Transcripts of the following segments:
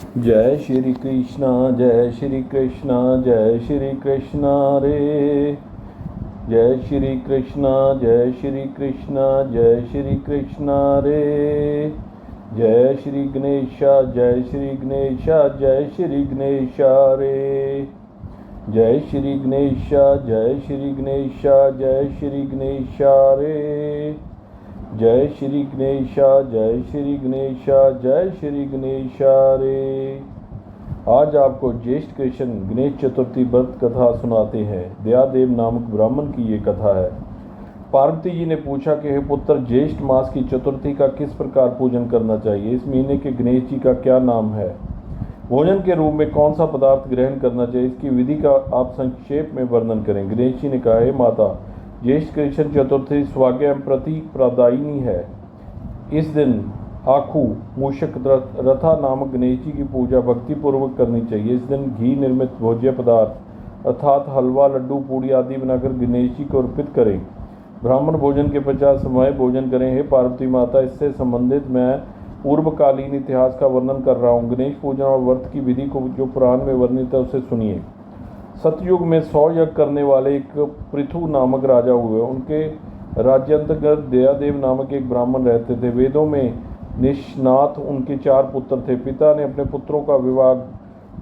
जय श्री कृष्णा जय श्री कृष्णा जय श्री कृष्णा रे। जय श्री कृष्णा जय श्री कृष्णा जय श्री कृष्णा रे। जय श्री गणेशा जय श्री गणेशा जय श्री गणेशा रे। जय श्री गणेशा जय श्री गणेशा जय श्री गणेशा रे। जय श्री गणेशा जय श्री गणेशा जय श्री गणेशा रे। आज आपको ज्येष्ठ कृष्ण गणेश चतुर्थी व्रत कथा सुनाते हैं। दयादेव नामक ब्राह्मण की ये कथा है। पार्वती जी ने पूछा कि हे पुत्र, ज्येष्ठ मास की चतुर्थी का किस प्रकार पूजन करना चाहिए? इस महीने के गणेश जी का क्या नाम है? भोजन के रूप में कौन सा पदार्थ ग्रहण करना चाहिए? इसकी विधि का आप संक्षेप में वर्णन करें। गणेश जी ने कहा, हे माता, ज्येष्ठ कृष्ण चतुर्थी सौभाग्य एवं प्रतीक प्रदायिनी है। इस दिन आखू मूषक रथा नामक गणेश जी की पूजा भक्ति पूर्वक करनी चाहिए। इस दिन घी निर्मित भोज्य पदार्थ अर्थात हलवा, लड्डू, पूड़ी आदि बनाकर गणेश जी को अर्पित करें। ब्राह्मण भोजन के पश्चात समय भोजन करें। हे पार्वती माता, इससे संबंधित मैं पूर्वकालीन इतिहास का वर्णन कर रहा हूँ। गणेश पूजन और व्रत की विधि को जो पुराण में वर्णित है उसे सुनिए। सतयुग में 100 यज्ञ करने वाले एक पृथु नामक राजा हुए। उनके राज्यांतर्गत दयादेव नामक एक ब्राह्मण रहते थे। वेदों में निष्णात उनके 4 पुत्र थे। पिता ने अपने पुत्रों का विवाह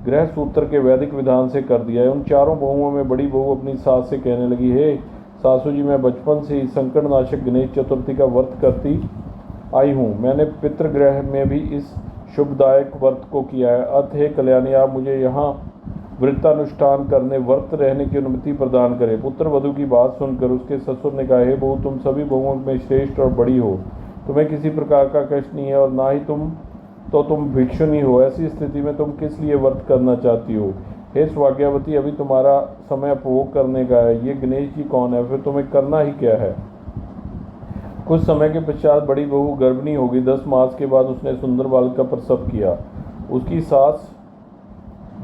गृह सूत्र के वैदिक विधान से कर दिया है। उन चारों बहुओं में बड़ी बहू अपनी सास से कहने लगी, हे सासू जी, मैं बचपन से ही संकटनाशक गणेश चतुर्थी का व्रत करती आई हूँ। मैंने पितृगृह में भी इस शुभदायक व्रत को किया है। अतः हे कल्याणी, आप मुझे यहाँ व्रतानुष्ठान करने, व्रत रहने की अनुमति प्रदान करें। पुत्र वधू की बात सुनकर उसके ससुर ने कहा, हे बहू, तुम सभी बहुओं में श्रेष्ठ और बड़ी हो। तुम्हें किसी प्रकार का कष्ट नहीं है और ना ही तुम भिक्षुणी हो। ऐसी स्थिति में तुम किस लिए व्रत करना चाहती हो? हे सौभाग्यवती, अभी तुम्हारा समय उपभोग करने का है। ये गणेश जी कौन है? फिर तुम्हें करना ही क्या है? कुछ समय के पश्चात बड़ी बहू गर्भिणी हो गई। 10 मास के बाद उसने सुंदर बालक का प्रसव किया। उसकी सास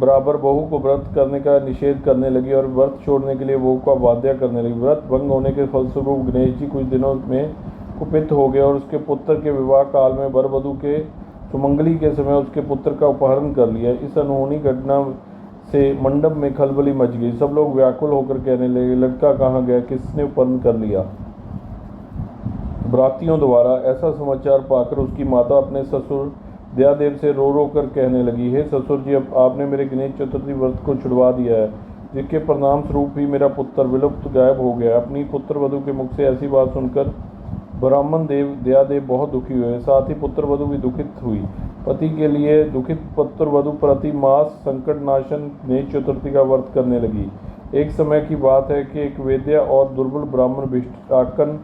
बराबर बहू को व्रत करने का निषेध करने लगी और व्रत छोड़ने के लिए बहू का बाध्य करने लगी। व्रत भंग होने के फलस्वरूप गणेश जी कुछ दिनों में कुपित हो गए और उसके पुत्र के विवाह काल में वर वधू के सुमंगली के समय उसके पुत्र का अपहरण कर लिया। इस अनहोनी घटना से मंडप में खलबली मच गई। सब लोग व्याकुल होकर कहने लगे, लड़का कहाँ गया? किसने अपहरण कर लिया? बरातियों द्वारा ऐसा समाचार पाकर उसकी माता अपने ससुर दयादेव से रो रो कर कहने लगी, हे ससुर जी, अब आपने मेरे गणेश चतुर्थी व्रत को छुड़वा दिया है, जिसके परिणाम स्वरूप ही मेरा पुत्र विलुप्त गायब हो गया। अपनी पुत्र वधू के मुख से ऐसी बात सुनकर ब्राह्मण देव दयादेव बहुत दुखी हुए। साथ ही पुत्र वधू भी दुखित हुई। पति के लिए दुखित पुत्र वधू प्रति मास संकटनाशन गणेश चतुर्थी का व्रत करने लगी। एक समय की बात है कि एक वेद्य और दुर्बल ब्राह्मण भिक्षाटन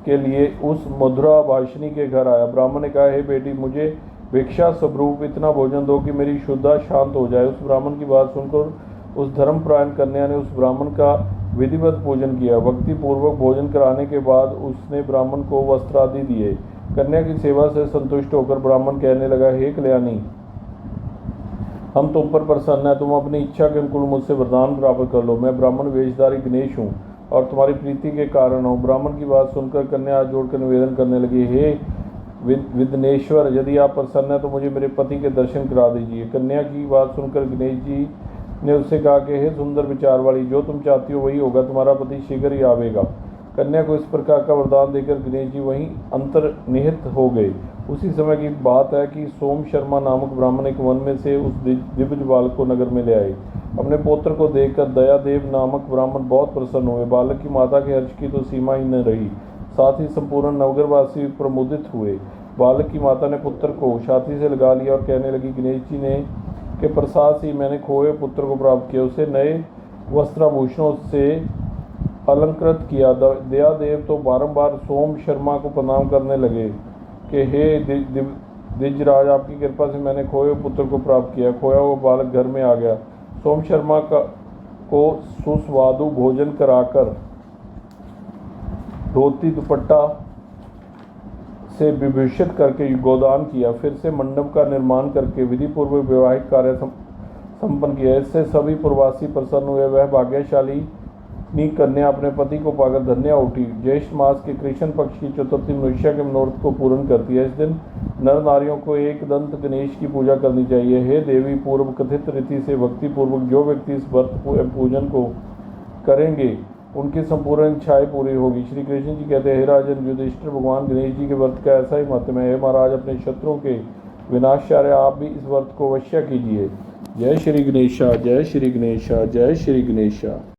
के लिए उस मधुरा भाषिणी के घर आया। ब्राह्मण ने कहा, हे बेटी, मुझे भिक्षा स्वरूप इतना भोजन दो कि मेरी शुद्धा शांत हो जाए। उस ब्राह्मण की बात सुनकर उस धर्मपरायण कन्या ने उस ब्राह्मण का विधिवत पूजन किया। भक्ति पूर्वक भोजन कराने के बाद उसने ब्राह्मण को वस्त्र आदि दिए। कन्या की सेवा से संतुष्ट होकर ब्राह्मण कहने लगा, हे कल्याणी, हम तुम पर प्रसन्न है। तुम अपनी इच्छा के अनुकूल मुझसे वरदान प्राप्त कर लो। मैं ब्राह्मण वेशधारी गणेश हूँ और तुम्हारी प्रीति के कारण हूँ। ब्राह्मण की बात सुनकर कन्या हाथ जोड़कर निवेदन करने लगी, हे विघ्नेश्वर, यदि आप प्रसन्न हैं तो मुझे मेरे पति के दर्शन करा दीजिए। कन्या की बात सुनकर गणेश जी ने उससे कहा कि हे सुंदर विचार वाली, जो तुम चाहती हो वही होगा, तुम्हारा पति शीघ्र ही आवेगा। कन्या को इस प्रकार का वरदान देकर गणेश जी वहीं अंतर्निहित हो गए। उसी समय की बात है कि सोम शर्मा नामक ब्राह्मण एक वन में से उस दिव्य बालक को नगर में ले आए। अपने पुत्र को देखकर दयादेव नामक ब्राह्मण बहुत प्रसन्न हुए। बालक की माता के हर्ष की तो सीमा ही न रही। साथ ही संपूर्ण नगरवासी प्रमुदित हुए। बालक की माता ने पुत्र को छाती से लगा लिया और कहने लगी, गणेश जी ने के प्रसाद से मैंने खोए पुत्र को प्राप्त किया। उसे नए वस्त्राभूषणों से अलंकृत किया। दयादेव तो बारंबार सोम शर्मा को प्रणाम करने लगे कि हे द्विजराज, आपकी कृपा से मैंने खोए पुत्र को प्राप्त किया। खोया हुआ बालक घर में आ गया। सोम शर्मा को सुस्वादु भोजन कराकर धोती दुपट्टा से विभूषित करके गोदान किया। फिर से मंडप का निर्माण करके विधि पूर्वक वैवाहिक कार्य संपन्न किया। इससे सभी प्रवासी प्रसन्न हुए। वह भाग्यशाली कन्या अपने पति को पाकर धन्या उठी। ज्येष्ठ मास के कृष्ण पक्ष की चतुर्थी मनुष्य के मनोरथ को पूर्ण करती है। इस दिन नर नारियों को एक दंत गणेश की पूजा करनी चाहिए। हे देवी, पूर्व कथित रीति से भक्ति पूर्वक जो व्यक्ति इस व्रत पूजन को करेंगे उनकी संपूर्ण इच्छाएं पूरी होगी। श्री कृष्ण जी कहते हैं, हे राजन युधिष्ठिर, भगवान गणेश जी के व्रत का ऐसा ही महत्व है। हे महाराज, अपने शत्रुओं के विनाशार्य आप भी इस व्रत को अवश्य कीजिए। जय श्री गणेशा, जय श्री गणेशा, जय श्री गणेशा।